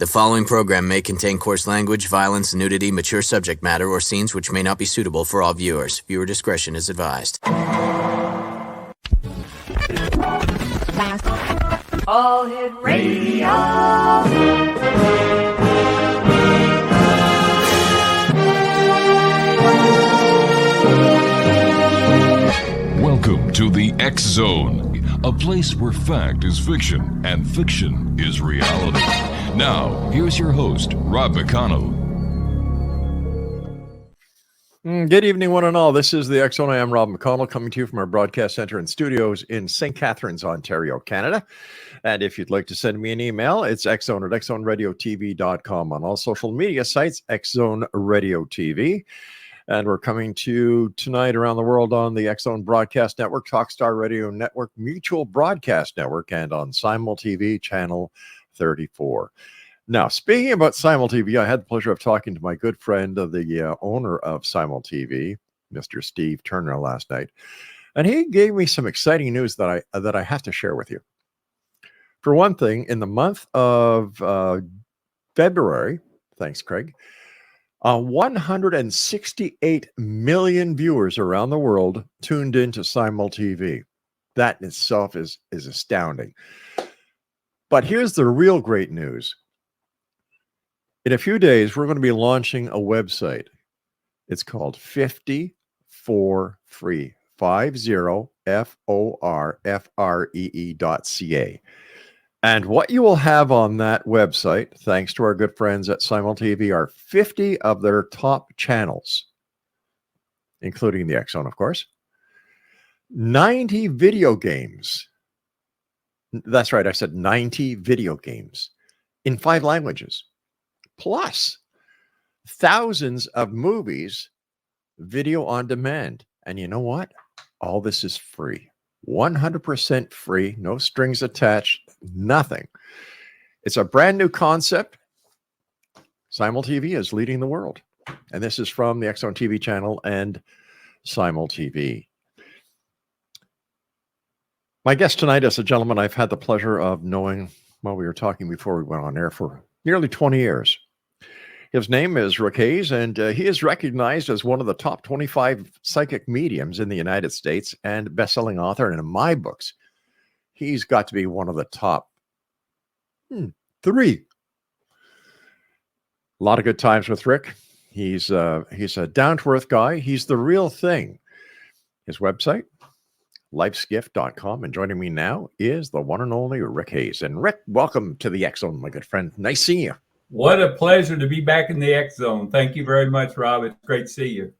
The following program may contain coarse language, violence, nudity, mature subject matter, or scenes which may not be suitable for all viewers. Viewer discretion is advised. All Hit Radio. Welcome to the X Zone, a place where fact is fiction and fiction is reality. Now, here's your host, Rob McConnell. Good evening, one and all. This is the X Zone. I am Rob McConnell, coming to you from our broadcast center and studios in St. Catharines, Ontario, Canada. And if you'd like to send me an email, it's xzone@xzoneradiotv.com. On all social media sites, X-Zone Radio TV. And we're coming to you tonight around the world on the X-Zone Broadcast Network, Talkstar Radio Network, Mutual Broadcast Network, and on Simul TV Channel 34. Now, speaking about Simul TV, I had the pleasure of talking to my good friend, the owner of Simul TV, Mr. Steve Turner, last night. And he gave me some exciting news that I have to share with you. For one thing, in the month of February, thanks, Craig, 168 million viewers around the world tuned into Simul TV. That in itself is astounding. But here's the real great news. In a few days, we're going to be launching a website. It's called 50forfree, 50forfree.ca. And what you will have on that website, thanks to our good friends at Simul TV, are 50 of their top channels, including the X-Zone, of course, 90 video games. That's right, I said 90 video games in 5 languages, plus thousands of movies, video on demand. And you know what? All this is free. 100% free, no strings attached, nothing. It's a brand new concept. Simul TV is leading the world. And this is from the X-Zone TV channel and Simul TV. My guest tonight is a gentleman I've had the pleasure of knowing, well, we were talking before we went on air, for nearly 20 years. His name is Rick Hayes, and he is recognized as one of the top 25 psychic mediums in the United States and best-selling author. And in my books, he's got to be one of the top 3. A lot of good times with Rick. He's a down-to-earth guy. He's the real thing. His website, LifesGift.com. And joining me now is the one and only Rick Hayes. And Rick, welcome to the X-Zone, my good friend. Nice seeing you. What a pleasure to be back in the X Zone. Thank you very much, Rob. It's great to see you.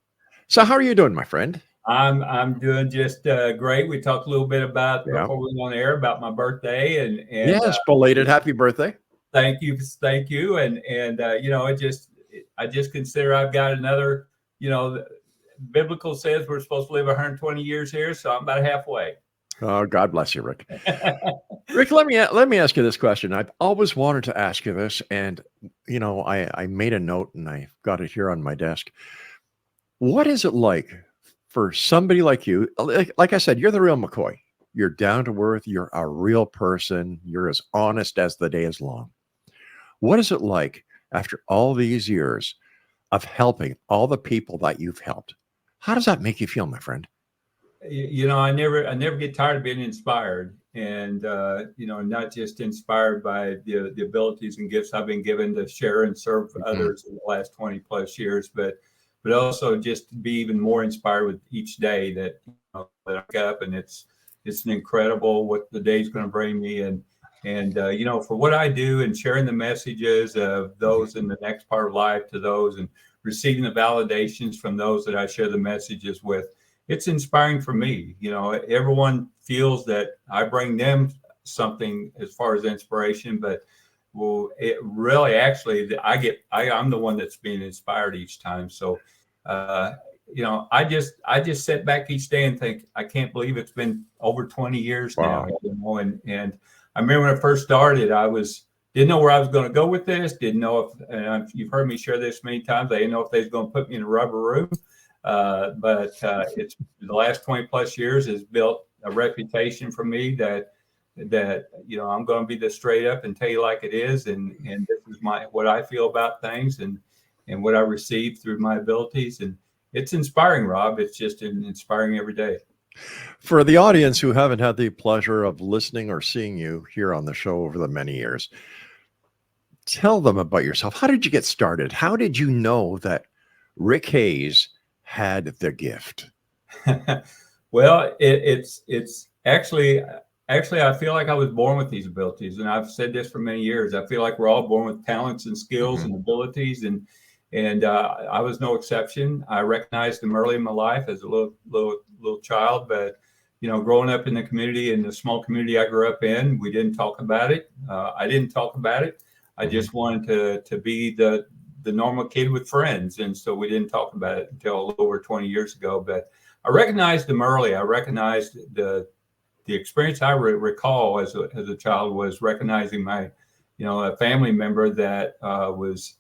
So how are you doing, my friend? I'm doing just great. We talked a little bit about before we went on air about my birthday and yes, belated happy birthday. Thank you. And you know, I just consider I've got another, you know, biblical says we're supposed to live 120 years here, so I'm about halfway. Oh, God bless you, Rick. Rick, let me ask you this question. I've always wanted to ask you this, and you know, I made a note and I've got it here on my desk. What is it like for somebody like you? Like I said, you're the real McCoy. You're down to earth. You're a real person. You're as honest as the day is long. What is it like after all these years of helping all the people that you've helped? How does that make you feel, my friend? You know, I never get tired of being inspired, and you know, not just inspired by the abilities and gifts I've been given to share and serve others in the last 20 plus years, but also just to be even more inspired with each day that, you know, that I wake up, and it's an incredible what the day's going to bring me, and you know, for what I do and sharing the messages of those in the next part of life to those, and receiving the validations from those that I share the messages with. It's inspiring for me. You know, everyone feels that I bring them something as far as inspiration, but well, it really actually I'm the one that's being inspired each time. So, you know, I just sit back each day and think, I can't believe it's been over 20 years now. You know, and I remember when I first started, didn't know where I was going to go with this. Didn't know if, and you've heard me share this many times, I didn't know if they was going to put me in a rubber room. But it's the last 20 plus years has built a reputation for me that that, you know, I'm going to be the straight up and tell you like it is. And this is what I feel about things and what I receive through my abilities. And it's inspiring, Rob. It's just inspiring every day. For the audience who haven't had the pleasure of listening or seeing you here on the show over the many years, tell them about yourself. How did you get started? How did you know that Rick Hayes had the gift? Well, it's actually, I feel like I was born with these abilities, and I've said this for many years. I feel like we're all born with talents and skills and abilities, and I was no exception. I recognized them early in my life as a little child, but you know, growing up in the community, in the small community I grew up in, we didn't talk about it. I didn't talk about it. I just wanted to be the normal kid with friends, and so we didn't talk about it until over 20 years ago. But I recognized them early. I recognized the experience I recall as a child was recognizing my, you know, a family member that was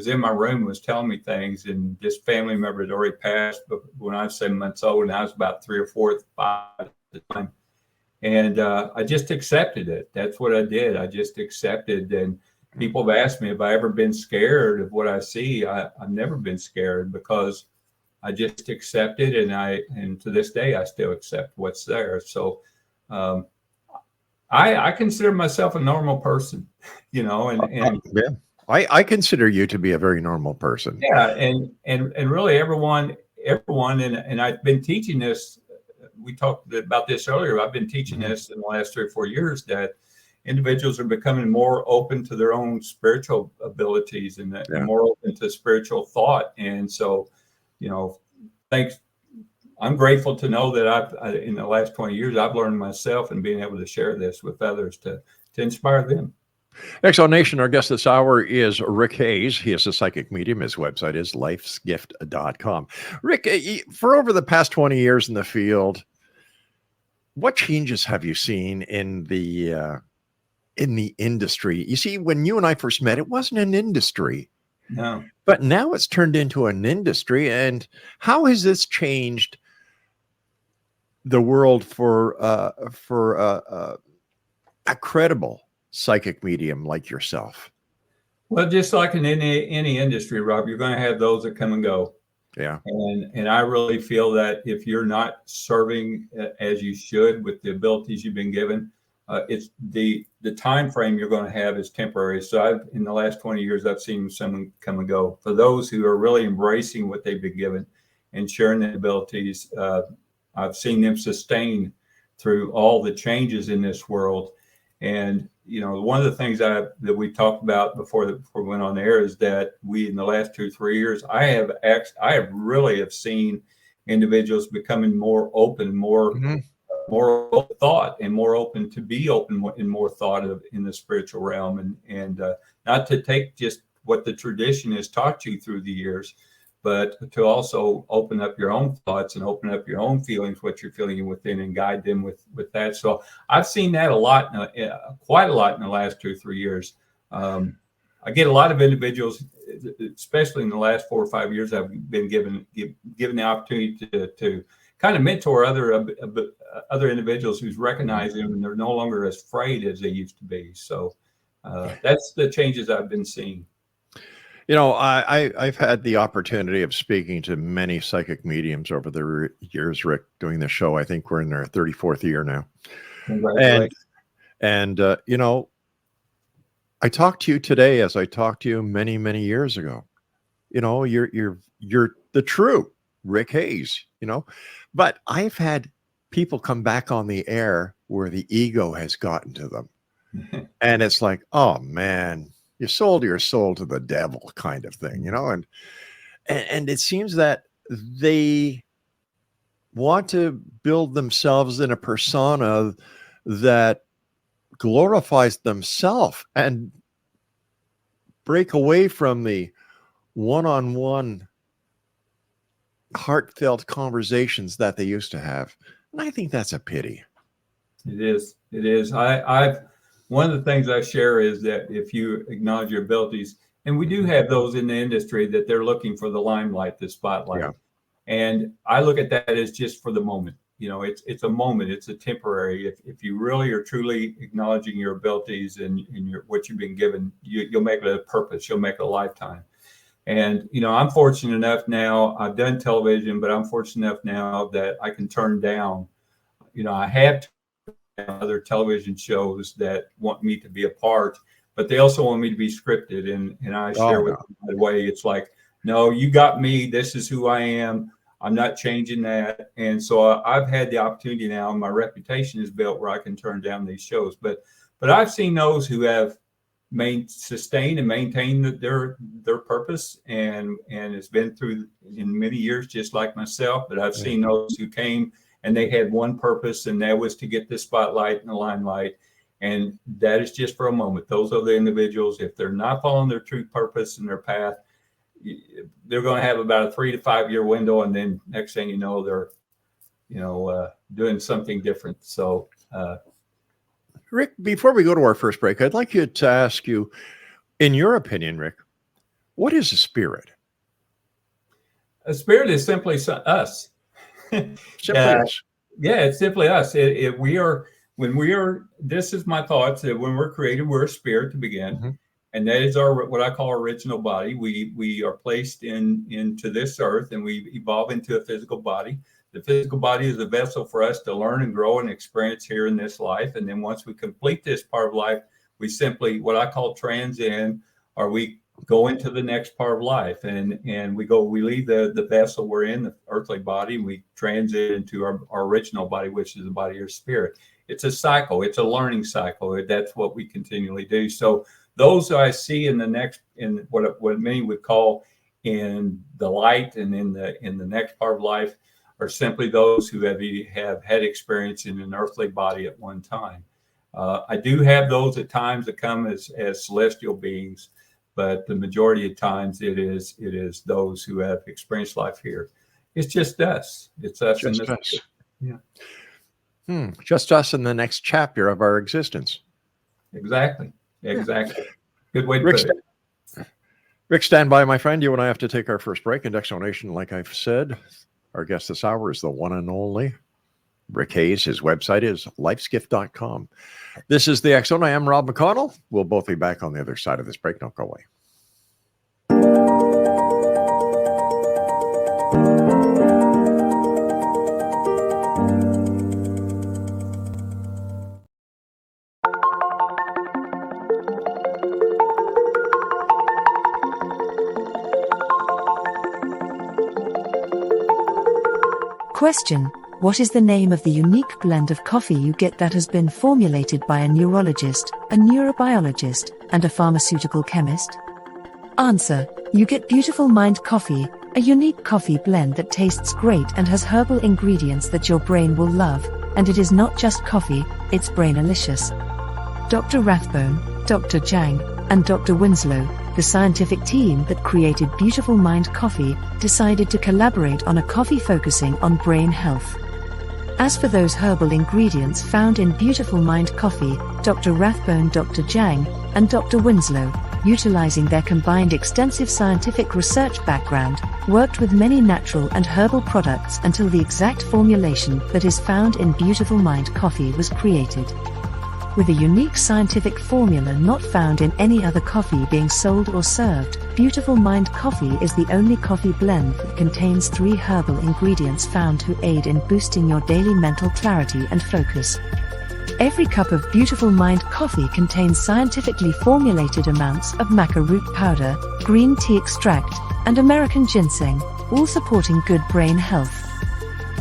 in my room was telling me things, and this family member had already passed when I was 7 months old, and I was about 3 or 4 or 5 at the time. And I just accepted it. That's what I did. I just accepted. And people have asked me, have I ever been scared of what I see? I've never been scared because I just accept it, and to this day I still accept what's there. So I consider myself a normal person, you know, and yeah. I consider you to be a very normal person. Yeah, and really everyone, and I've been teaching this. We talked about this earlier. I've been teaching this in the last 3 or 4 years, that individuals are becoming more open to their own spiritual abilities and more open to spiritual thought. And so, you know, I'm grateful to know that in the last 20 years, I've learned myself and being able to share this with others to inspire them. Exo Nation, our guest this hour is Rick Hayes. He is a psychic medium. His website is LifesGift.com. Rick, for over the past 20 years in the field, what changes have you seen in the industry? You see, when you and I first met, it wasn't an industry. No. But now it's turned into an industry. And how has this changed the world for a credible psychic medium like yourself? Well, just like in any industry, Rob, you're going to have those that come and go. Yeah. And I really feel that if you're not serving as you should with the abilities you've been given, it's the time frame you're going to have is temporary. So in the last 20 years, I've seen someone come and go. For those who are really embracing what they've been given and sharing their abilities, I've seen them sustain through all the changes in this world. And you know, one of the things that we talked about before we went on air is that we, in the last 2 or 3 years, I have really seen individuals becoming more open, more thought, and more open to be open in more thought in the spiritual realm, and not to take just what the tradition has taught you through the years, but to also open up your own thoughts and open up your own feelings, what you're feeling within, and guide them with that. So I've seen that a lot, quite a lot in the last 2 or 3 years. I get a lot of individuals, especially in the last 4 or 5 years, I've been given the opportunity to kind of mentor other individuals who's recognizing them, and they're no longer as afraid as they used to be. So that's the changes I've been seeing. You know, I've had the opportunity of speaking to many psychic mediums over the years, Rick, doing this show. I think we're in our 34th year now. And you know, I talked to you today as I talked to you many, many years ago. You know, you're the true Rick Hayes, you know, but I've had people come back on the air where the ego has gotten to them. And it's like, oh man, you sold your soul to the devil kind of thing, you know, and it seems that they want to build themselves in a persona that glorifies themselves and break away from the one-on-one heartfelt conversations that they used to have. And I think that's a pity. It is. One of the things I share is that if you acknowledge your abilities, and we do have those in the industry that they're looking for the limelight, the spotlight. Yeah. And I look at that as just for the moment. it's a moment, it's a temporary. If you really are truly acknowledging your abilities and what you've been given, you'll make it a purpose. You'll make it a lifetime. And, I'm fortunate enough now, I've done television, but I'm fortunate enough now that I can turn down, I have other television shows that want me to be a part, but they also want me to be scripted. And I share with them right away. It's like, no, you got me. This is who I am. I'm not changing that. And so I've had the opportunity now, and my reputation is built where I can turn down these shows. But I've seen those who have sustained and maintained their purpose, and it's been through in many years, just like myself. But I've seen those who came and they had one purpose, and that was to get the spotlight and the limelight. And that is just for a moment. Those are the individuals. If they're not following their true purpose and their path, they're going to have about a 3 to 5 year window, and then next thing you know, they're doing something different. So Rick, before we go to our first break, I'd like you to ask you, in your opinion, Rick, what is a spirit? A spirit is simply us. Simply us. Yeah, it's simply us. This is my thoughts, that when we're created, we're a spirit to begin. Mm-hmm. And that is what I call our original body. We are placed into this earth, and we evolve into a physical body. The physical body is a vessel for us to learn and grow and experience here in this life. And then once we complete this part of life, we simply, what I call transcend, or we go into the next part of life. And we leave the vessel we're in, the earthly body, and we transit into our original body, which is the body of spirit. It's a cycle. It's a learning cycle. That's what we continually do. So those I see in what many would call in the light and in the next part of life are simply those who have had experience in an earthly body at one time. I do have those at times that come as celestial beings, but the majority of times it is those who have experienced life here. It's just us. It's us. Just us. Yeah. Just us in the next chapter of our existence. Exactly. Good way to Rick, put it. Rick, stand by, my friend. You and I have to take our first break. And Exonation, like I've said, our guest this hour is the one and only Rick Hayes. His website is LifesGift.com. This is the X Zone. I am Rob McConnell. We'll both be back on the other side of this break. Don't go away. Question: what is the name of the unique blend of coffee you get that has been formulated by a neurologist, a neurobiologist, and a pharmaceutical chemist? Answer: you get Beautiful Mind Coffee, a unique coffee blend that tastes great and has herbal ingredients that your brain will love, and it is not just coffee, it's brainalicious. Dr. Rathbone, Dr. Jang, and Dr. Winslow, the scientific team that created Beautiful Mind Coffee, decided to collaborate on a coffee focusing on brain health. As for those herbal ingredients found in Beautiful Mind Coffee, Dr. Rathbone, Dr. Jang, and Dr. Winslow, utilizing their combined extensive scientific research background, worked with many natural and herbal products until the exact formulation that is found in Beautiful Mind Coffee was created. With a unique scientific formula not found in any other coffee being sold or served, Beautiful Mind Coffee is the only coffee blend that contains 3 herbal ingredients found to aid in boosting your daily mental clarity and focus. Every cup of Beautiful Mind Coffee contains scientifically formulated amounts of maca root powder, green tea extract, and American ginseng, all supporting good brain health.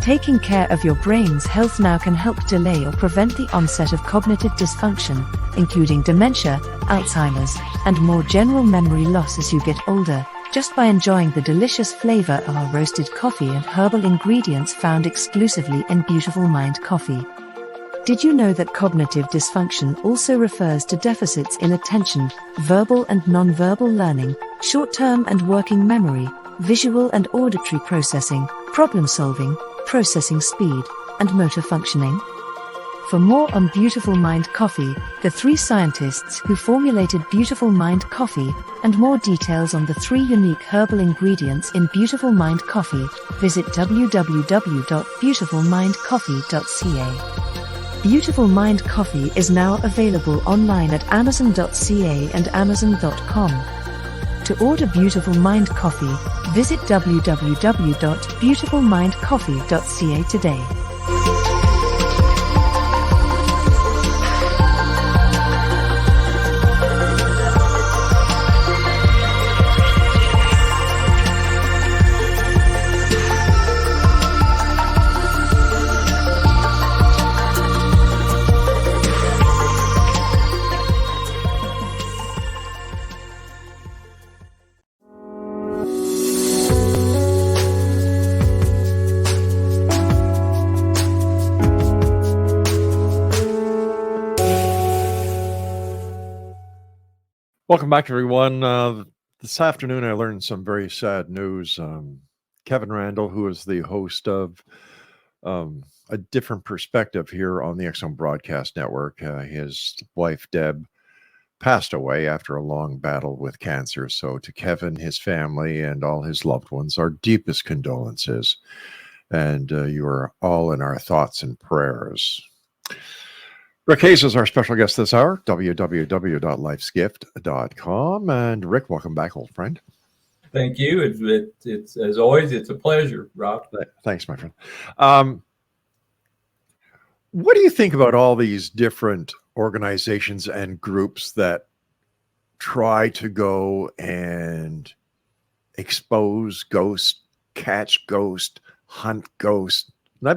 Taking care of your brain's health now can help delay or prevent the onset of cognitive dysfunction, including dementia, Alzheimer's, and more general memory loss as you get older, just by enjoying the delicious flavor of our roasted coffee and herbal ingredients found exclusively in Beautiful Mind Coffee. Did you know that cognitive dysfunction also refers to deficits in attention, verbal and non-verbal learning, short-term and working memory, visual and auditory processing, problem solving, processing speed, and motor functioning? For more on Beautiful Mind Coffee, the 3 scientists who formulated Beautiful Mind Coffee, and more details on the 3 unique herbal ingredients in Beautiful Mind Coffee, visit www.beautifulmindcoffee.ca. Beautiful Mind Coffee is now available online at amazon.ca and amazon.com. To order Beautiful Mind Coffee, visit www.beautifulmindcoffee.ca today. Welcome back, everyone. This afternoon, I learned some very sad news. Kevin Randall, who is the host of A Different Perspective here on the X Zone Broadcast Network, his wife, Deb, passed away after a long battle with cancer. So to Kevin, his family, and all his loved ones, our deepest condolences. And you are all in our thoughts and prayers. Rick Hayes is our special guest this hour, www.lifesgift.com. And Rick, welcome back, old friend. Thank you. It's as always, it's a pleasure, Rob. Thanks, my friend. What do you think about all these different organizations and groups that try to go and expose ghosts, catch ghosts, hunt ghosts? And I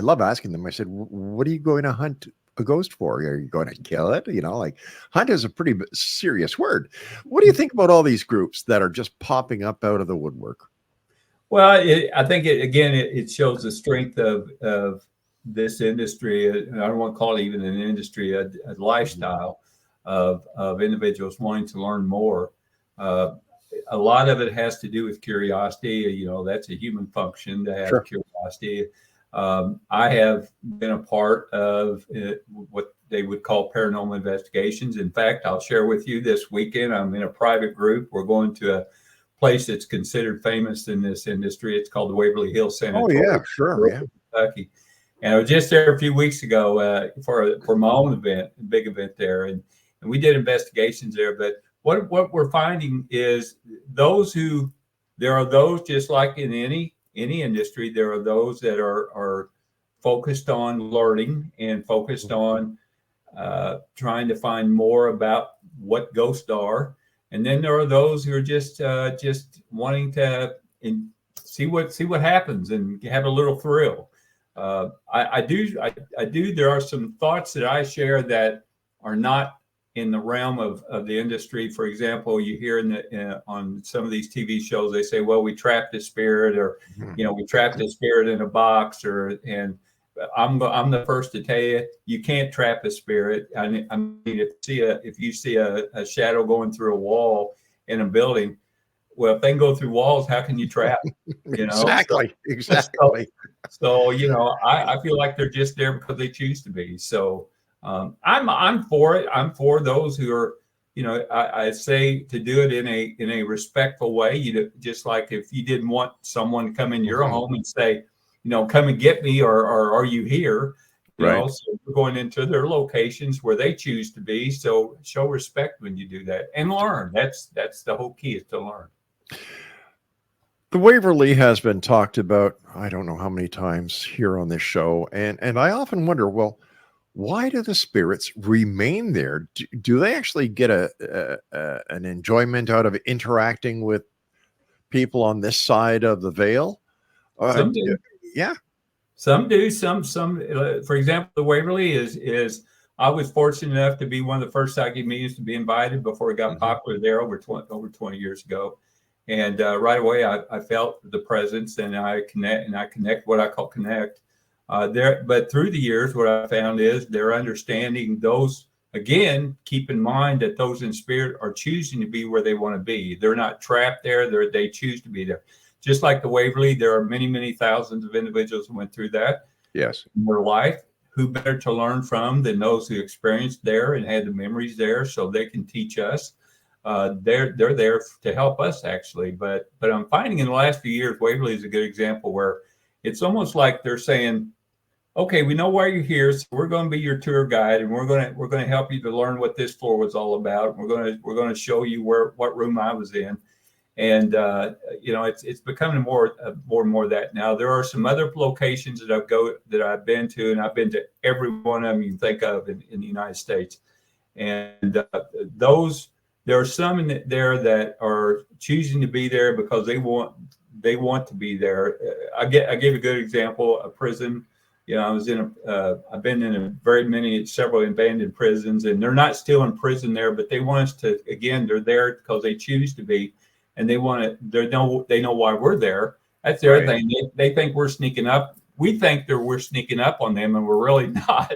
love asking them. I said, what are you going to hunt a ghost for? Are you going to kill it? Like hunt is a pretty serious word. What do you think about all these groups that are just popping up out of the woodwork? Well, I think it shows the strength of this industry. And I don't want to call it even an industry, a lifestyle of individuals wanting to learn more. A lot of it has to do with curiosity. That's a human function to have curiosity. I have been a part of what they would call paranormal investigations. In fact, I'll share with you this weekend, I'm in a private group. We're going to a place that's considered famous in this industry. It's called the Waverly Hills Sanatorium. Oh, yeah, sure. Yeah. Kentucky. And I was just there a few weeks ago for my own event, a big event there. And we did investigations there. But what we're finding is there are those just like in any industry, there are those that are focused on learning and focused on trying to find more about what ghosts are. And then there are those who are just wanting to see what happens and have a little thrill. I do. There are some thoughts that I share that are not in the realm of the industry. For example, you hear on some of these TV shows, they say, well, we trapped a spirit, or, we trapped a spirit in a box, and I'm the first to tell you, you can't trap a spirit. I mean, if you see a shadow going through a wall in a building, well, if they can go through walls, how can you trap? Exactly. So, I feel like they're just there because they choose to be. So, I'm for it. I'm for those who are, I say to do it in a respectful way. Just like if you didn't want someone to come in your home and say, come and get me, or are you here? So we're going into their locations where they choose to be. So show respect when you do that and learn. That's the whole key, is to learn. The Waverly has been talked about, I don't know how many times here on this show. And I often wonder, well, why do the spirits remain there? Do they actually get an enjoyment out of interacting with people on this side of the veil? Some do. Yeah. Some do. Some. For example, the Waverly is. I was fortunate enough to be one of the first psychic mediums to be invited before it got popular there over 20 years ago, and right away I felt the presence, and I connect what I call connect. But through the years, what I found is they're understanding those. Again, keep in mind that those in spirit are choosing to be where they want to be. They're not trapped there. They choose to be there. Just like the Waverly, there are many, many thousands of individuals who went through that. Yes. In their life, who better to learn from than those who experienced there and had the memories there, so they can teach us. They're there to help us, actually. But I'm finding in the last few years, Waverly is a good example where it's almost like they're saying, okay, we know why you're here, so we're going to be your tour guide, and we're going to help you to learn what this floor was all about. We're going to show you what room I was in, and it's becoming more and more of that now. There are some other locations that I've been to, and I've been to every one of them you can think of in the United States, and there are some in there that are choosing to be there because they want to be there. I gave a good example: a prison. I've been in several abandoned prisons, and they're not still in prison there, but they want us to, again, they're there because they choose to be, and they know why we're there. That's the other thing. They think we're sneaking up. We think we're sneaking up on them, and we're really not.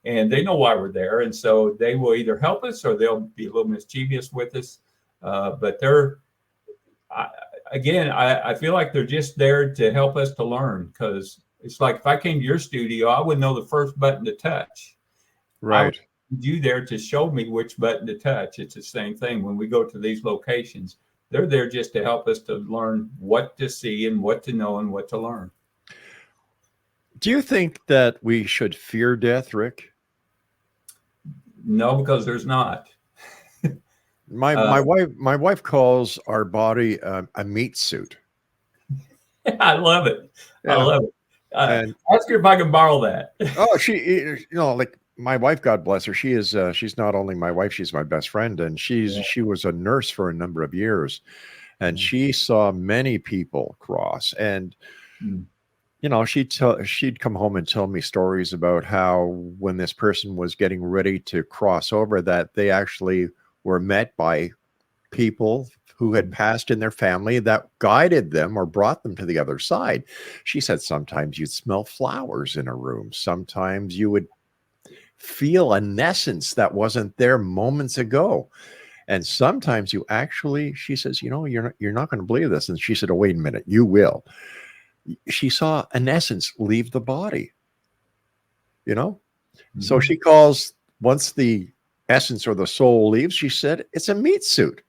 And they know why we're there. And so they will either help us or they'll be a little mischievous with us. But I feel like they're just there to help us to learn, because it's like if I came to your studio, I wouldn't know the first button to touch. Right. You there to show me which button to touch. It's the same thing when we go to these locations. They're there just to help us to learn what to see and what to know and what to learn. Do you think that we should fear death, Rick? No, because there's not. My wife calls our body a meat suit. I love it. Yeah. I love it. And ask her if I can borrow that. Oh, like my wife, God bless her. She's not only my wife, she's my best friend, and she was a nurse for a number of years, and she saw many people cross. And she'd come home and tell me stories about how when this person was getting ready to cross over, that they actually were met by people who had passed in their family that guided them or brought them to the other side. She said sometimes you'd smell flowers in a room. Sometimes you would feel an essence that wasn't there moments ago. And sometimes you actually, she says, you're not going to believe this. And she said, oh, wait a minute, you will. She saw an essence leave the body, So she calls, once the essence or the soul leaves, she said, it's a meat suit.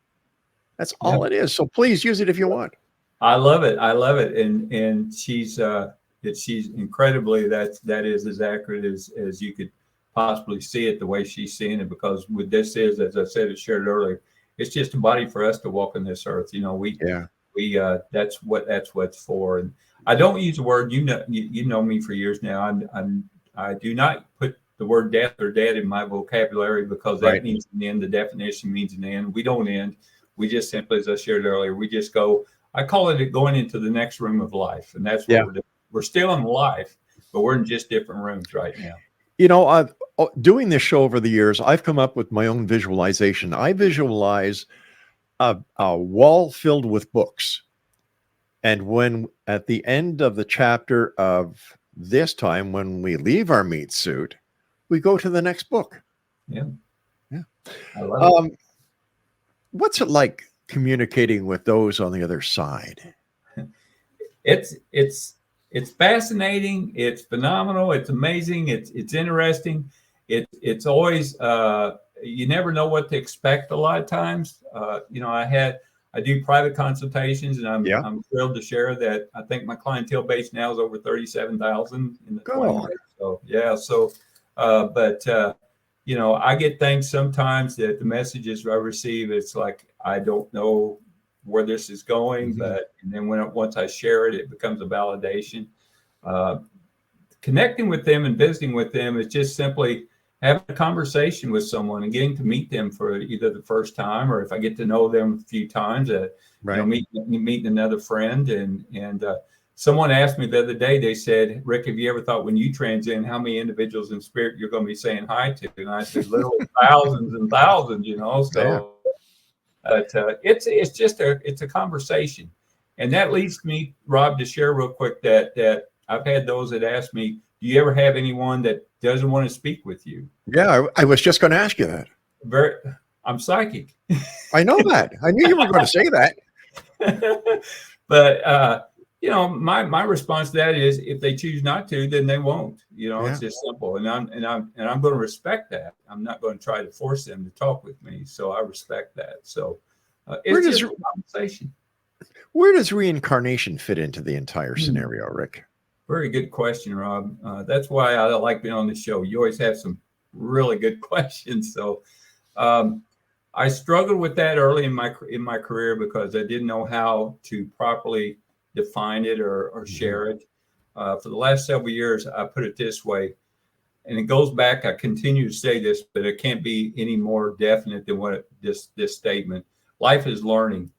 That's all it is. So please use it if you want. I love it. And she's incredibly, that is as accurate as you could possibly see it, the way she's seeing it, because what this is, as I said, shared earlier, it's just a body for us to walk on this earth. That's what it's for. And I don't use the word, you know me for years now. I do not put the word death or dead in my vocabulary, because that means an end. The definition means an end. We don't end. We just simply, as I shared earlier, we just go, I call it going into the next room of life. And that's what we're doing. We're still in life, but we're in just different rooms right now. Doing this show over the years, I've come up with my own visualization. I visualize a wall filled with books. And when at the end of the chapter of this time, when we leave our meat suit, we go to the next book. Yeah. I love it. What's it like communicating with those on the other side? It's fascinating. It's phenomenal. It's amazing. It's interesting. It's always, you never know what to expect a lot of times. I do private consultations, and I'm thrilled to share that I think my clientele base now is over 37,000 in the 20 years. So I get things sometimes that the messages I receive, it's like, I don't know where this is going, and then once I share it, it becomes a validation. Connecting with them and visiting with them is just simply having a conversation with someone and getting to meet them for either the first time, or if I get to know them a few times, meeting another friend. And someone asked me the other day, they said, Rick, have you ever thought when you transcend, how many individuals in spirit you're going to be saying hi to? And I said, literally thousands and thousands, so it's just a conversation. And that leads me, Rob, to share real quick that I've had those that ask me, do you ever have anyone that doesn't want to speak with you? Yeah, I was just going to ask you that. I'm psychic. I know that. I knew you were going to say that. But My response to that is, if they choose not to, then they won't. It's just simple, and I'm going to respect that. I'm not going to try to force them to talk with me. So I respect that. So it's just a conversation. Where does reincarnation fit into the entire scenario, Rick? Very good question, Rob. That's why I like being on the show. You always have some really good questions. So I struggled with that early in my career because I didn't know how to properly define it or share it. For the last several years, I put it this way, and it goes back. I continue to say this, but it can't be any more definite than this statement. Life is learning.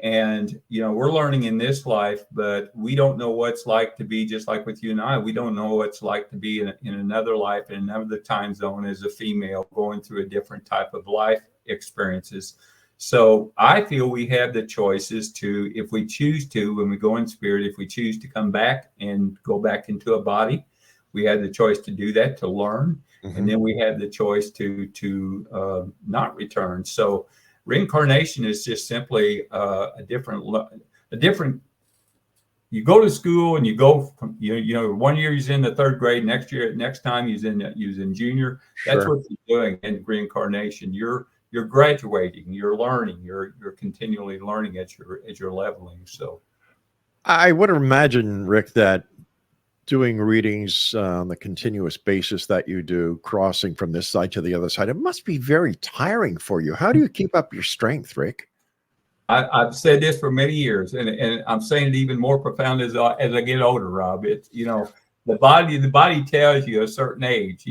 And, we're learning in this life, but we don't know what it's like to be, just like with you and I. We don't know what it's like to be in another life, in another time zone as a female, going through a different type of life experiences. So I feel we have the choices to, if we choose to, when we go in spirit, if we choose to come back and go back into a body, we have the choice to do that, to learn. And then we have the choice to not return. So reincarnation is just simply a different. You go to school and you go from 1 year he's in the third grade, next time he's in junior. That's what you're doing in reincarnation. You're graduating, you're learning, you're continually learning as you're leveling. So I would imagine, Rick, that doing readings on the continuous basis that you do, crossing from this side to the other side, it must be very tiring for you. How do you keep up your strength, Rick? I've said this for many years, and I'm saying it even more profound as I get older, Rob. It's, the body tells you a certain age.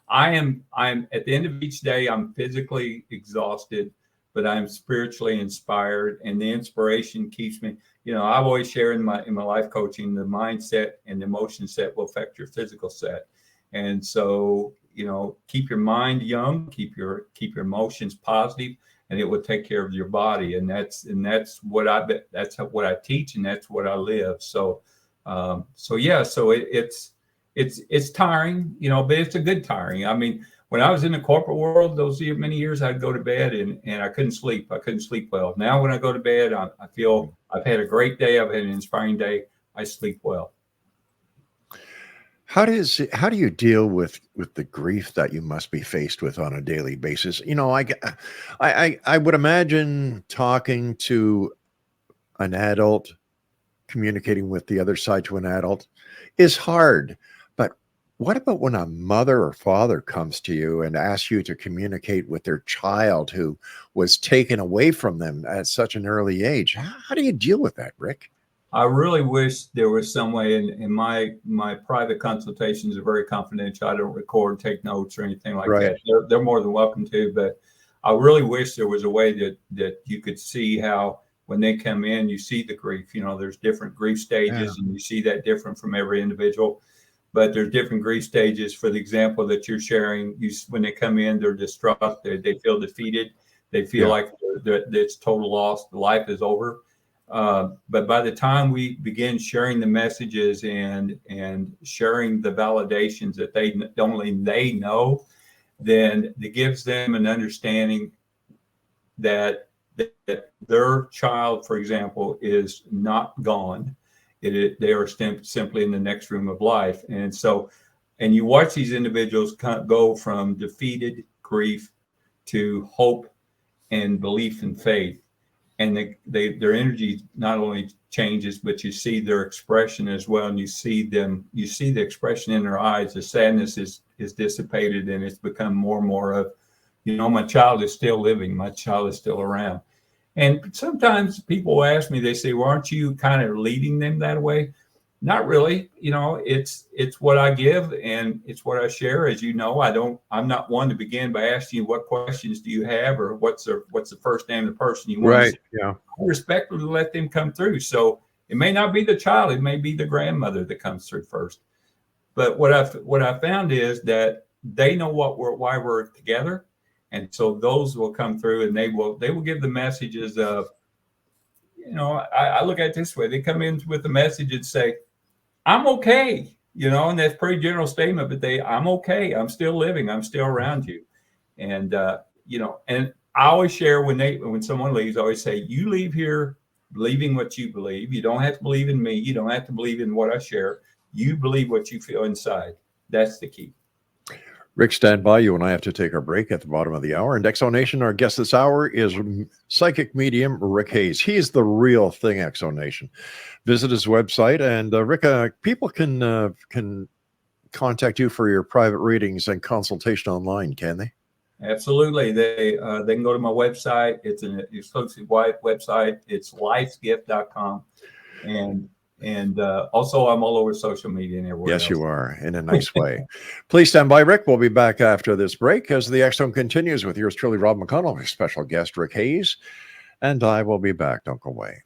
I'm at the end of each day, I'm physically exhausted, but I'm spiritually inspired, and the inspiration keeps me. I've always share in my life coaching, the mindset and the emotion set will affect your physical set. And so, keep your mind young, keep your emotions positive, and it will take care of your body. And that's what I teach, and that's what I live. So it's tiring, but it's a good tiring. I mean, when I was in the corporate world, those many years, I'd go to bed and I couldn't sleep. I couldn't sleep well. Now, when I go to bed, I feel I've had a great day. I've had an inspiring day. I sleep well. How do you deal with the grief that you must be faced with on a daily basis? I would imagine talking to an adult, communicating with the other side to an adult is hard. But what about when a mother or father comes to you and asks you to communicate with their child who was taken away from them at such an early age? How do you deal with that, Rick? I really wish there was some way, in my private consultations are very confidential. I don't record, take notes or anything like that. They're more than welcome to, but I really wish there was a way that you could see how, when they come in, you see the grief. There's different grief stages, and you see that different from every individual. But there's different grief stages. For the example that you're sharing, when they come in, they're distraught. They feel defeated. They feel like it's total loss. Life is over. But by the time we begin sharing the messages and sharing the validations that only they know, then it gives them an understanding that their child, for example, is not gone. They are simply in the next room of life. And so, and you watch these individuals go from defeated grief to hope and belief and faith. And their energy not only changes, but you see their expression as well. And you see the expression in their eyes. The sadness is dissipated, and it's become more and more of, my child is still living. My child is still around. And sometimes people ask me, they say, well, aren't you kind of leading them that way? Not really. It's what I give and it's what I share. As you know, I'm not one to begin by asking you what questions do you have or what's the first name of the person you want. Right. Yeah. I respectfully let them come through. So it may not be the child, it may be the grandmother that comes through first. But what I found is that they know why we're together. And so those will come through, and they will give the messages of, I look at it this way. They come in with the message and say, I'm okay, and that's a pretty general statement, but I'm okay. I'm still living. I'm still around you. And, and I always share when someone leaves, I always say, you leave here believing what you believe. You don't have to believe in me. You don't have to believe in what I share. You believe what you feel inside. That's the key. Rick, stand by. You and I have to take our break at the bottom of the hour. And Exonation, our guest this hour is psychic medium Rick Hayes. He's the real thing, Exonation. Visit his website. And Rick, people can contact you for your private readings and consultation online, can they? Absolutely. They can go to my website. It's an exclusive website. It's lifesgift.com. And also I'm all over social media and everywhere. Yes, else. you are, in a nice way. Please stand by, Rick. We'll be back after this break as the X Zone continues with yours truly, Rob McConnell, our special guest, Rick Hayes. And I will be back. Don't go away.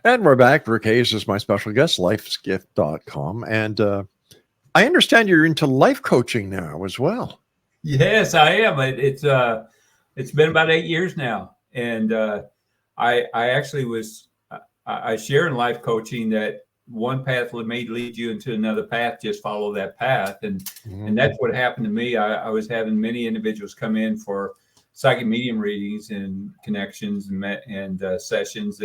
And we're back. Rick Hayes is my special guest, LifesGift.com. And I understand you're into life coaching now as well. Yes, I am. It's been about 8 years now. And I actually I share in life coaching that one path may lead you into another path. Just follow that path. And that's what happened to me. I was having many individuals come in for psychic medium readings and connections and sessions.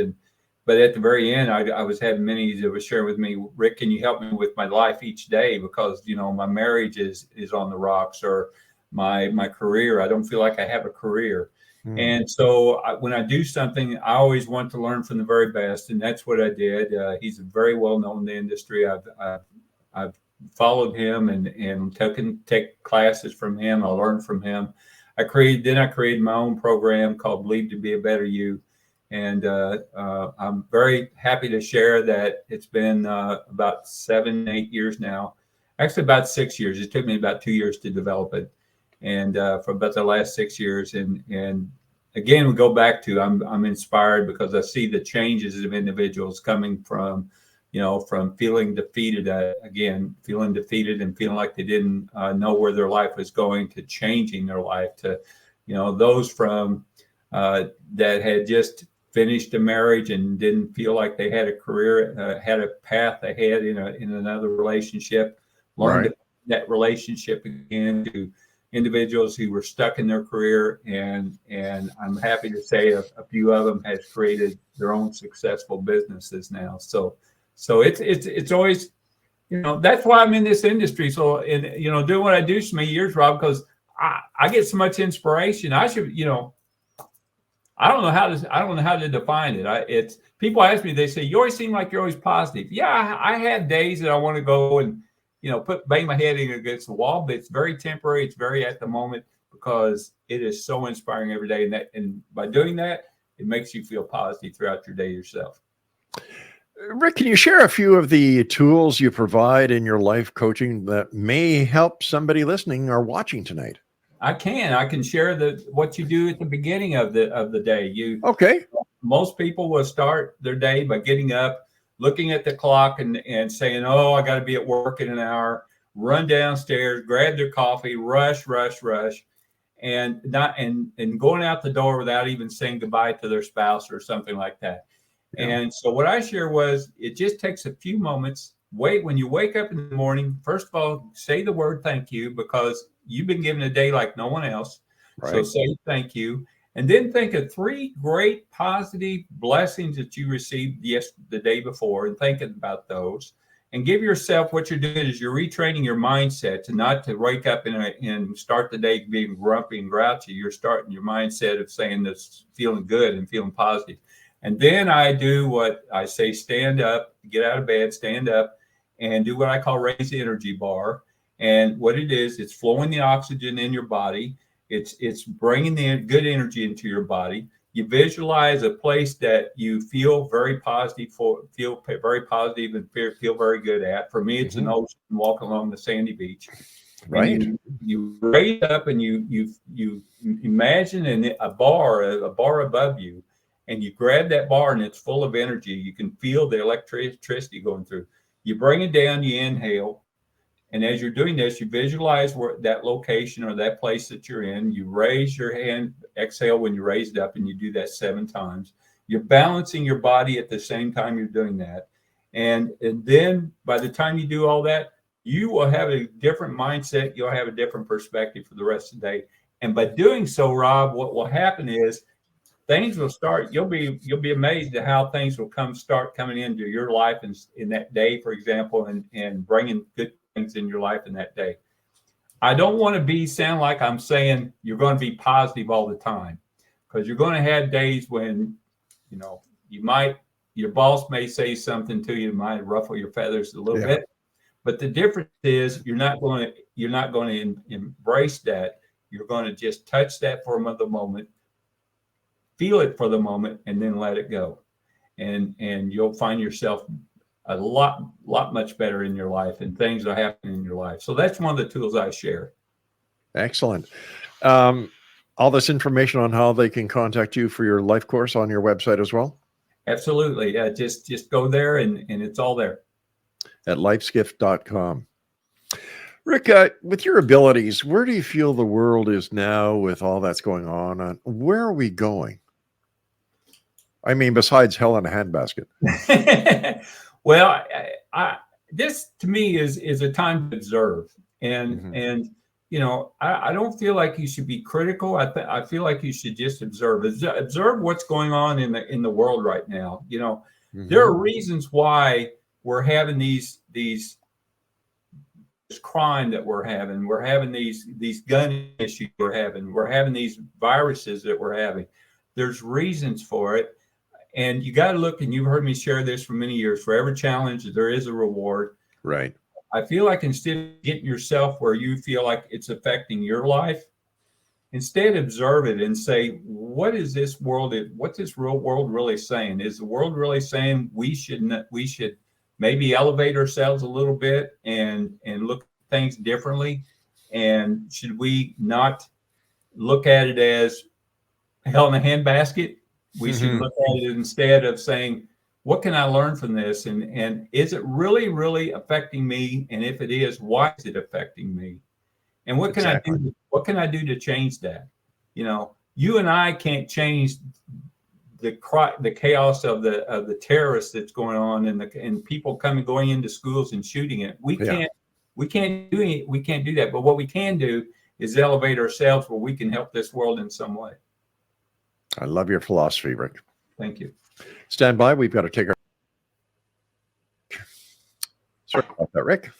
But at the very end, I was having many that would share with me, Rick, can you help me with my life each day? Because, my marriage is on the rocks, or my career. I don't feel like I have a career. And so when I do something, I always want to learn from the very best. And that's what I did. He's very well known in the industry. I've followed him and take classes from him. I learned from him. I created my own program called Believe to Be a Better You. And I'm very happy to share that it's been about 7-8 years now. Actually, about 6 years. It took me about 2 years to develop it. And for about the last 6 years. And again, we go back to I'm inspired because I see the changes of individuals coming from, from feeling defeated, feeling defeated and feeling like they didn't know where their life was going, to changing their life, to, those from that had just finished a marriage and didn't feel like they had a career, had a path ahead in another relationship, learned that relationship again, to individuals who were stuck in their career. And I'm happy to say a few of them has created their own successful businesses now. So it's always, that's why I'm in this industry. So, and doing what I do for many years, Rob, because I get so much inspiration. I should, I don't know how to define it. It's people ask me, they say, you always seem like you're always positive. Yeah, I have days that I want to go and, bang my head against the wall, but it's very temporary. It's very at the moment because it is so inspiring every day. And by doing that, it makes you feel positive throughout your day yourself. Rick, can you share a few of the tools you provide in your life coaching that may help somebody listening or watching tonight? I can share what you do at the beginning of the day. Okay. Most people will start their day by getting up, looking at the clock and saying, oh, I got to be at work in an hour, run downstairs, grab their coffee, rush, and going out the door without even saying goodbye to their spouse or something like that. Yeah. And so what I share was, it just takes a few moments. When you wake up in the morning, first of all, say the word thank you, because you've been given a day like no one else. Right. So say thank you. And then think of 3 great positive blessings that you received the day before, and think about those. And give yourself, what you're doing is you're retraining your mindset to not to wake up and start the day being grumpy and grouchy. You're starting your mindset of saying this, feeling good and feeling positive. And then I do what I say: stand up, get out of bed, stand up, and do what I call raise the energy bar. And what it is, it's flowing the oxygen in your body. It's bringing the good energy into your body. You visualize a place that you feel very positive feel very positive and feel very good at. For me, it's an ocean, walk along the sandy beach. Right. And you raise up and you imagine a bar above you, and you grab that bar and it's full of energy. You can feel the electricity going through. You bring it down, you inhale. And as you're doing this, you visualize that location or that place that you're in. You raise your hand, exhale when you raise it up, and you do that 7 times. You're balancing your body at the same time you're doing that. And then by the time you do all that, you will have a different mindset. You'll have a different perspective for the rest of the day. And by doing so, Rob, what will happen is things will start. You'll be amazed at how things will start coming into your life in that day, for example, and bringing good things in your life in that day. I don't want to sound like I'm saying you're going to be positive all the time, because you're going to have days when, your boss may say something to you that might ruffle your feathers a little bit. But the difference is you're not going to embrace that. You're going to just touch that for the moment, feel it for the moment, and then let it go. And you'll find yourself a lot much better in your life, and things are happening in your life. So that's one of the tools I share. Excellent. All this information on how they can contact you for your life course on your website as well? Absolutely. Yeah, just go there and it's all there. At LifesGift.com. Rick, with your abilities, where do you feel the world is now with all that's going on? Where are we going? I mean, besides hell in a handbasket. Well, this to me is a time to observe, and I don't feel like you should be critical. I feel like you should just observe what's going on in the world right now. There are reasons why we're having this crime that we're having these gun issues we're having these viruses that we're having. There's reasons for it. And you got to look, and you've heard me share this for many years, for every challenge, there is a reward. Right. I feel like instead of getting yourself where you feel like it's affecting your life, instead observe it and say, what's this real world really saying? Is the world really saying we should maybe elevate ourselves a little bit and look at things differently? And should we not look at it as hell in a handbasket? We should look at it instead of saying, what can I learn from this? And is it really, really affecting me? And if it is, why is it affecting me? And what can I do? What can I do to change that? You and I can't change the chaos of the terrorists that's going on and people going into schools and shooting it. We can't do that. But what we can do is elevate ourselves where we can help this world in some way. I love your philosophy, Rick. Thank you. Stand by. We've got to take our Sorry about that, Rick.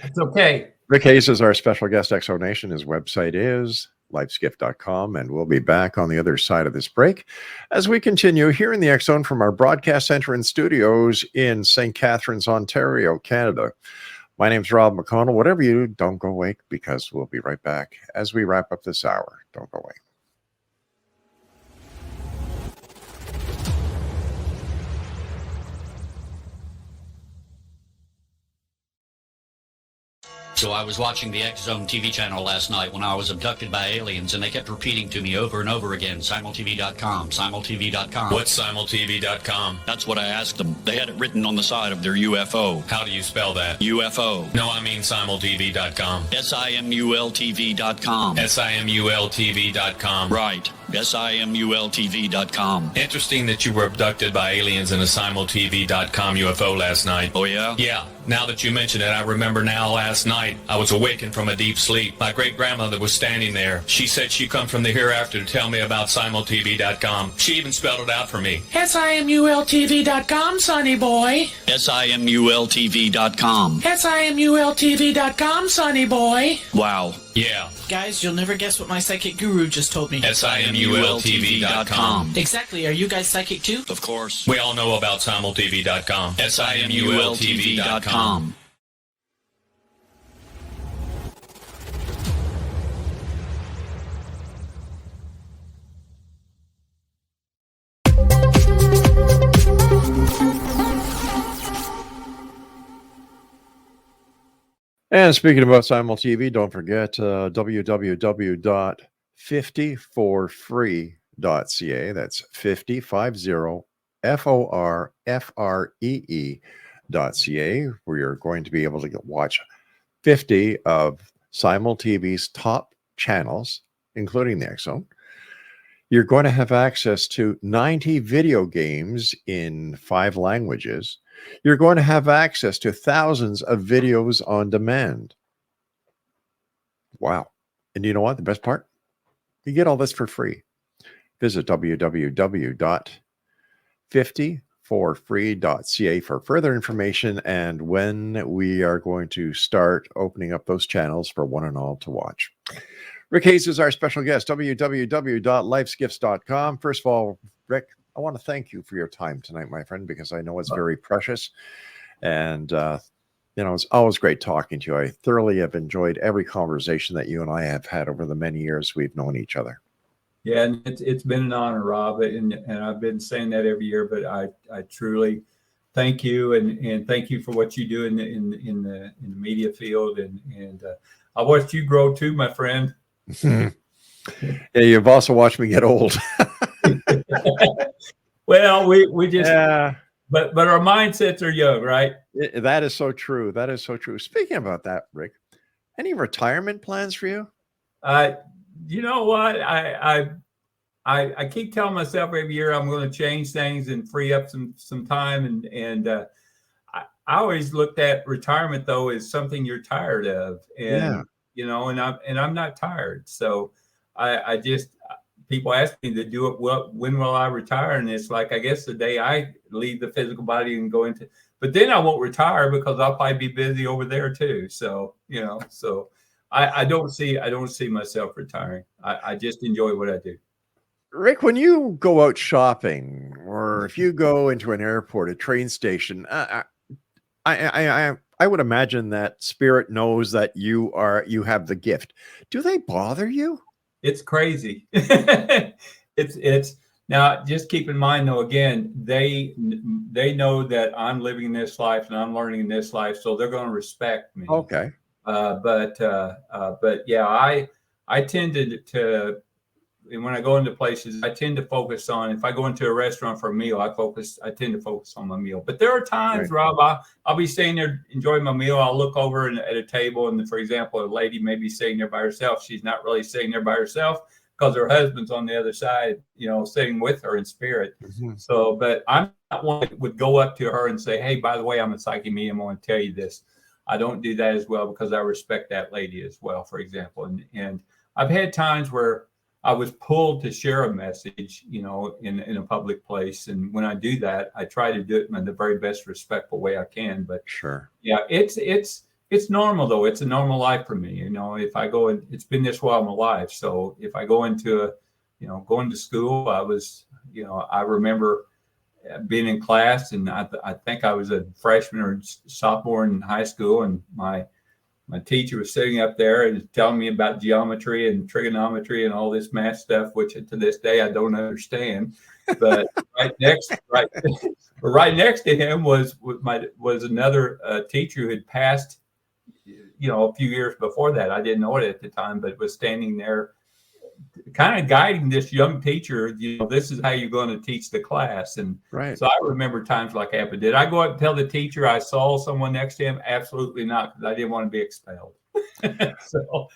It's okay. Rick Hayes is our special guest, Exonation. His website is LifesGift.com, and we'll be back on the other side of this break as we continue here in the X Zone from our broadcast center and studios in St. Catharines, Ontario, Canada. My name's Rob McConnell. Whatever you do, don't go away, because we'll be right back as we wrap up this hour. Don't go away. So I was watching the X Zone TV channel last night when I was abducted by aliens, and they kept repeating to me over and over again, simultv.com, simultv.com. What's simultv.com? That's what I asked them. They had it written on the side of their UFO. How do you spell that? UFO. No, I mean simultv.com. simultv.com. simultv.com. Right. simultv.com. Interesting that you were abducted by aliens in a simultv.com UFO last night. Oh, yeah? Yeah. Now that you mention it, I remember now last night I was awakened from a deep sleep. My great-grandmother was standing there. She said she'd come from the hereafter to tell me about simultv.com. She even spelled it out for me. simultv.com, sonny boy. simultv.com. simultv.com, sonny boy. Wow. Yeah. Guys, you'll never guess what my psychic guru just told me. simultv.com. Exactly. Are you guys psychic too? Of course. We all know about simultv.com. simultv.com. And speaking about SimulTV, don't forget www.50forfree.ca. That's 50, 50, FORFREE.ca, where you're going to be able to watch 50 of SimulTV's top channels, including the X Zone. You're going to have access to 90 video games in 5 languages. You're going to have access to thousands of videos on demand. Wow. And you know what? The best part? You get all this for free. Visit www.50forfree.ca for further information and when we are going to start opening up those channels for one and all to watch. Rick Hayes is our special guest, www.lifesgifts.com. First of all, Rick, I want to thank you for your time tonight, my friend, because I know it's very precious. And, it's always great talking to you. I thoroughly have enjoyed every conversation that you and I have had over the many years we've known each other. Yeah, and it's been an honor, Rob, and I've been saying that every year, but I truly thank you and thank you for what you do in the media field, and I watched you grow too, my friend. Yeah, you've also watched me get old. Well, we just but our mindsets are young, right? That is so true. That is so true. Speaking about that, Rick, any retirement plans for you? You know what? I keep telling myself every year I'm going to change things and free up some time, and I always looked at retirement though as something you're tired of, and I'm not tired. So I just, people ask me to do it. Well, when will I retire? And it's like, I guess the day I leave the physical body and go into, but then I won't retire because I'll probably be busy over there too. So, I don't see myself retiring. I just enjoy what I do. Rick, when you go out shopping or if you go into an airport, a train station, I would imagine that spirit knows that you have the gift. Do they bother you? It's crazy. It's now, just keep in mind though, again, they know that I'm living this life and I'm learning this life, so they're going to respect me. Okay. But yeah, I tend to when I go into places, I tend to focus on, if I go into a restaurant for a meal, I tend to focus on my meal. But there are times, right, Rob, I'll be sitting there enjoying my meal. I'll look over at a table, and for example, a lady may be sitting there by herself. She's not really sitting there by herself because her husband's on the other side, sitting with her in spirit. Mm-hmm. So, but I'm not one that would go up to her and say, hey, by the way, I'm a psychic medium. I want to tell you this. I don't do that as well because I respect that lady as well, for example. And I've had times where I was pulled to share a message, you know, in a public place. And when I do that, I try to do it in the very best respectful way I can. But sure. Yeah, it's normal though. It's a normal life for me. You know, if I go in, it's been this way all my life. So if I go into going to school, I remember being in class, and I think I was a freshman or sophomore in high school, and my teacher was sitting up there and telling me about geometry and trigonometry and all this math stuff, which to this day I don't understand. But right next to him was another teacher who had passed, a few years before that. I didn't know it at the time, but was standing there, kind of guiding this young teacher. This is how you're going to teach the class. And right. So I remember times like that. But did I go up and tell the teacher I saw someone next to him? Absolutely not, because I didn't want to be expelled. So,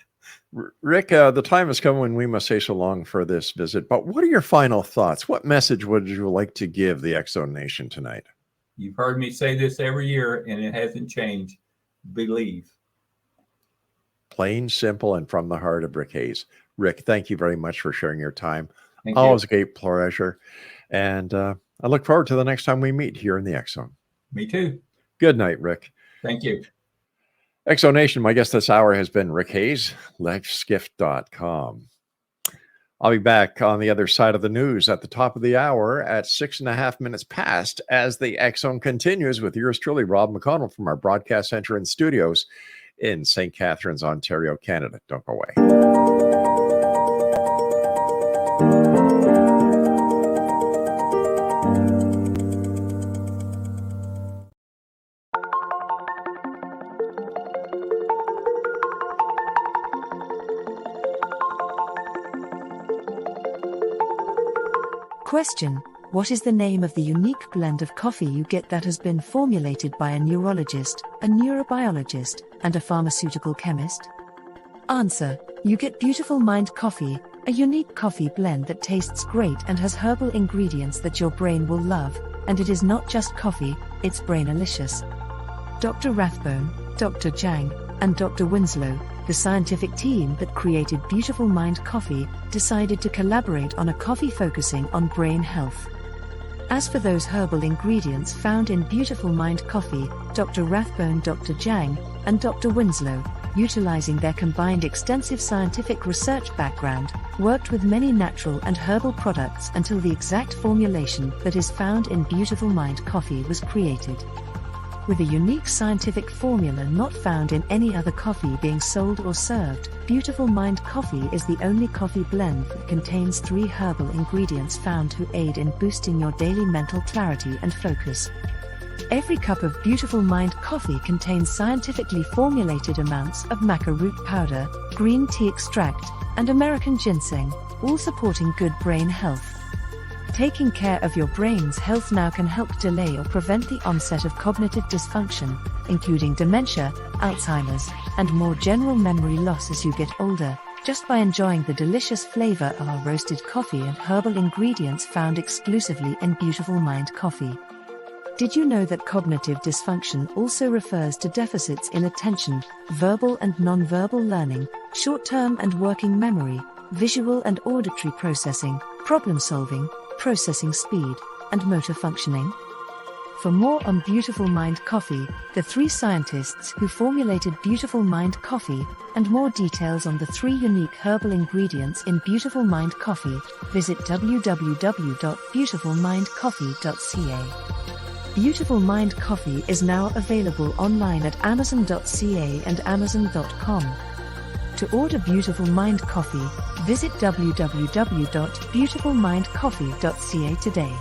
Rick, the time has come when we must say so long for this visit. But what are your final thoughts? What message would you like to give the X-Zone Nation tonight? You've heard me say this every year, and it hasn't changed. Believe. Plain, simple, and from the heart of Rick Hayes. Rick, thank you very much for sharing your time. Thank Always you. a great pleasure. And I look forward to the next time we meet here in the X-Zone. Me too. Good night, Rick. Thank you. X-Zone Nation, my guest this hour has been Rick Hayes, LifesGift.com. I'll be back on the other side of the news at the top of the hour at 6.5 minutes past as the X-Zone continues with yours truly, Rob McConnell, from our broadcast center and studios in St. Catharines, Ontario, Canada. Don't go away. Question: what is the name of the unique blend of coffee you get that has been formulated by a neurologist, a neurobiologist, and a pharmaceutical chemist? Answer: you get Beautiful Mind Coffee, a unique coffee blend that tastes great and has herbal ingredients that your brain will love, and it is not just coffee, it's brainalicious. Dr. Rathbone, Dr. Jang, and Dr. Winslow, the scientific team that created Beautiful Mind Coffee, decided to collaborate on a coffee focusing on brain health. As for those herbal ingredients found in Beautiful Mind Coffee, Dr. Rathbone, Dr. Jang, and Dr. Winslow, utilizing their combined extensive scientific research background, worked with many natural and herbal products until the exact formulation that is found in Beautiful Mind Coffee was created. With a unique scientific formula not found in any other coffee being sold or served, Beautiful Mind Coffee is the only coffee blend that contains 3 herbal ingredients found to aid in boosting your daily mental clarity and focus. Every cup of Beautiful Mind Coffee contains scientifically formulated amounts of maca root powder, green tea extract, and American ginseng, all supporting good brain health. Taking care of your brain's health now can help delay or prevent the onset of cognitive dysfunction, including dementia, Alzheimer's, and more general memory loss as you get older, just by enjoying the delicious flavor of our roasted coffee and herbal ingredients found exclusively in Beautiful Mind Coffee. Did you know that cognitive dysfunction also refers to deficits in attention, verbal and non-verbal learning, short-term and working memory, visual and auditory processing, problem-solving, processing speed, and motor functioning? For more on Beautiful Mind Coffee, the 3 scientists who formulated Beautiful Mind Coffee, and more details on the 3 unique herbal ingredients in Beautiful Mind Coffee, visit www.beautifulmindcoffee.ca. Beautiful Mind Coffee is now available online at amazon.ca and amazon.com. To order Beautiful Mind Coffee, visit www.beautifulmindcoffee.ca today.